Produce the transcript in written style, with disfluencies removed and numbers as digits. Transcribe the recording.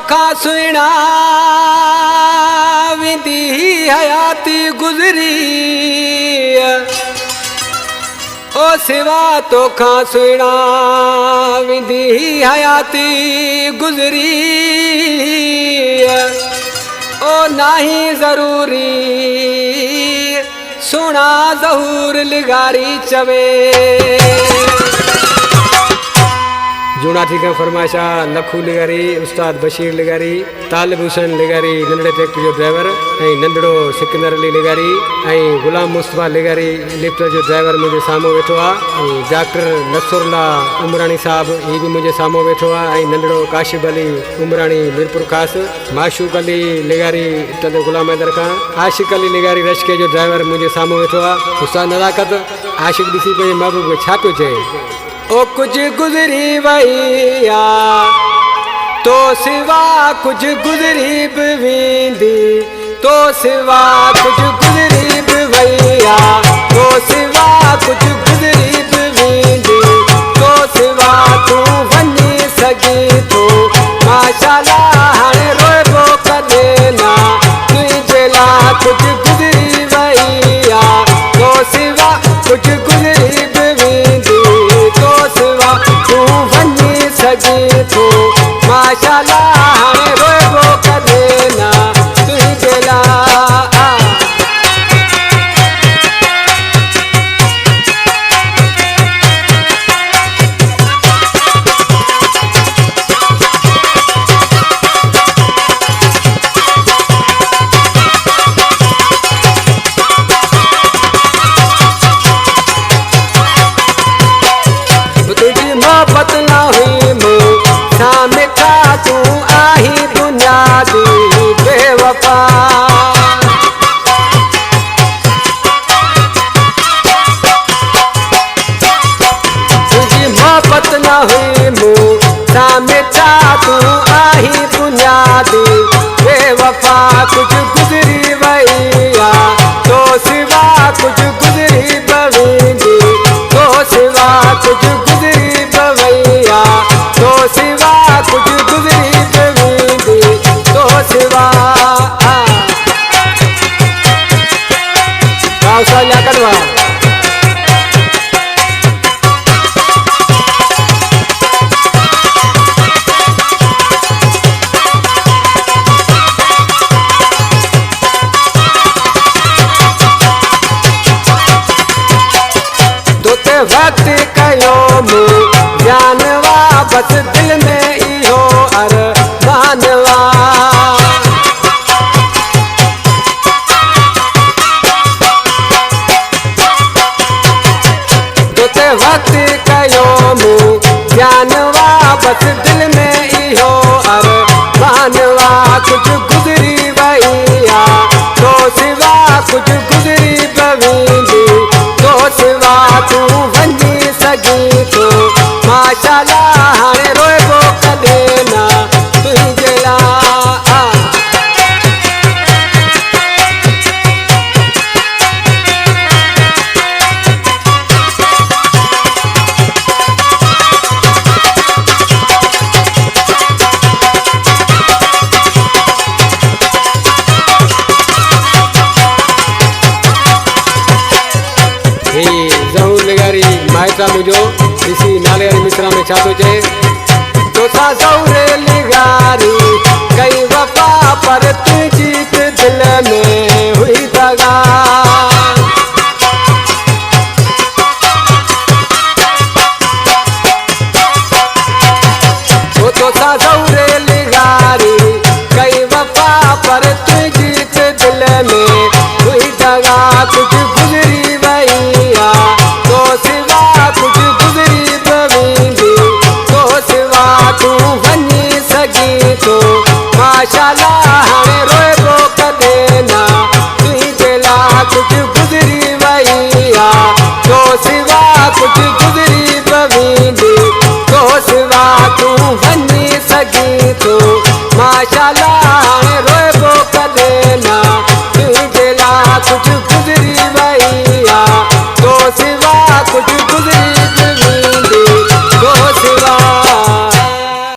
तोखा सुहिणा विंदी हयाती गुज़री ओ सिवा तोखा सुहिणा विंदी हयाती गुज़री ओ नाही ज़रूरी सोना ज़हूर लिगारी चवे जूना थी का फरमाइशा लखू लिगारी उस्ताद बशीर लिगारी तालिब हुसैन लिगारी नंढड़े ट्रैक्टर जो ड्राइवर ऐं नंढड़ो सिकंदर अली लिगारी ऐं गुलाम मुस्तफ़ा लिगारी लिफ्ट जो ड्राइवर मुझे साम्हूं वेठो आहे ऐं डॉक्टर नसरुल्ला उमराणी साहब ही भी मुझे साम्हूं वेठो आहे ऐं नंढड़ो काशिफ अली उमराणी मीरपुर ख़ासि माशूक अली लिगारी इतने गुलाम हैदर खां आशिक अली लिगारी रशके जो ड्राइवर मुझे साम्हूं वेठो आहे उस्ताद नज़ाकत आशिक ॾिसी पंहिंजे महबूब खे छा पियो चए ओ कुछ गुज़री वैया तो सिवा कुछ गुज़री भी वेंदी तो सिवा कुछ गुज़री भी वैया तो सिवा कुछ गुज़री भी वेंदी तो सिवा तू वञी सघी थो माशाल्लाह हाणे रोइबो कॾे ना तुंहिंजे लाइ कुछ गुज़री वैया तो सिवा कुछ गुज़री भी वेंदी तो सिवा तू वञी सघी थो माशाल्लाह हाणे रोइबो कॾे ना तुंहिंजे लाइ तुझी मोहब्बत न हुई मूंसां मिठा तू आही बुनियादी बेवफा तुझी मोहब्बत न हुई मूंसां मिठा तू आही बुनियादी बेवफा कुछ गुज़री वैया तो सिवा कुछ गुज़री बवेंदी तो सिवा कुछ गुज़री बवैया तो सिवा कुछ गुज़री बवेंदी तो सिवा गाँव या कटवा वक्त कयो जानवा बस दिल में इहो अरमानवा तोते वक्त कयो जानवा बस दिल में इहो अरमानवा कुछ गुज़री वैया तो सिवा कुछ गुज़री बवेंदी तो सिवा तू वञी सघी थो माशाल्लाह हाणे रोइबो कॾे ना तुंहिंजे लाइ ज़हूर लिगारी माइटा मुझो ॾिसी नाले वारी मिसरा में छा थो चए तोसां ज़हूर लिगारी कई वफ़ा पर तुंहिंजी दिल में हुई दगा तोसां ज़हूर लिगारी कई वफ़ा पर तुंहिंजी दिल में हुई दगा कुछ गुज़री वैया तो सिवा कुछ गुज़री बवेंदी तो सिवा तू वञी सघी थो माशाल्लाह हाणे रोइबो कॾे ना तुंहिंजे लाइ कुछ गुज़री वैया तो सिवा कुछ गुज़री बवेंदी तो सिवा तू वञी सघी थो माशाल्लाह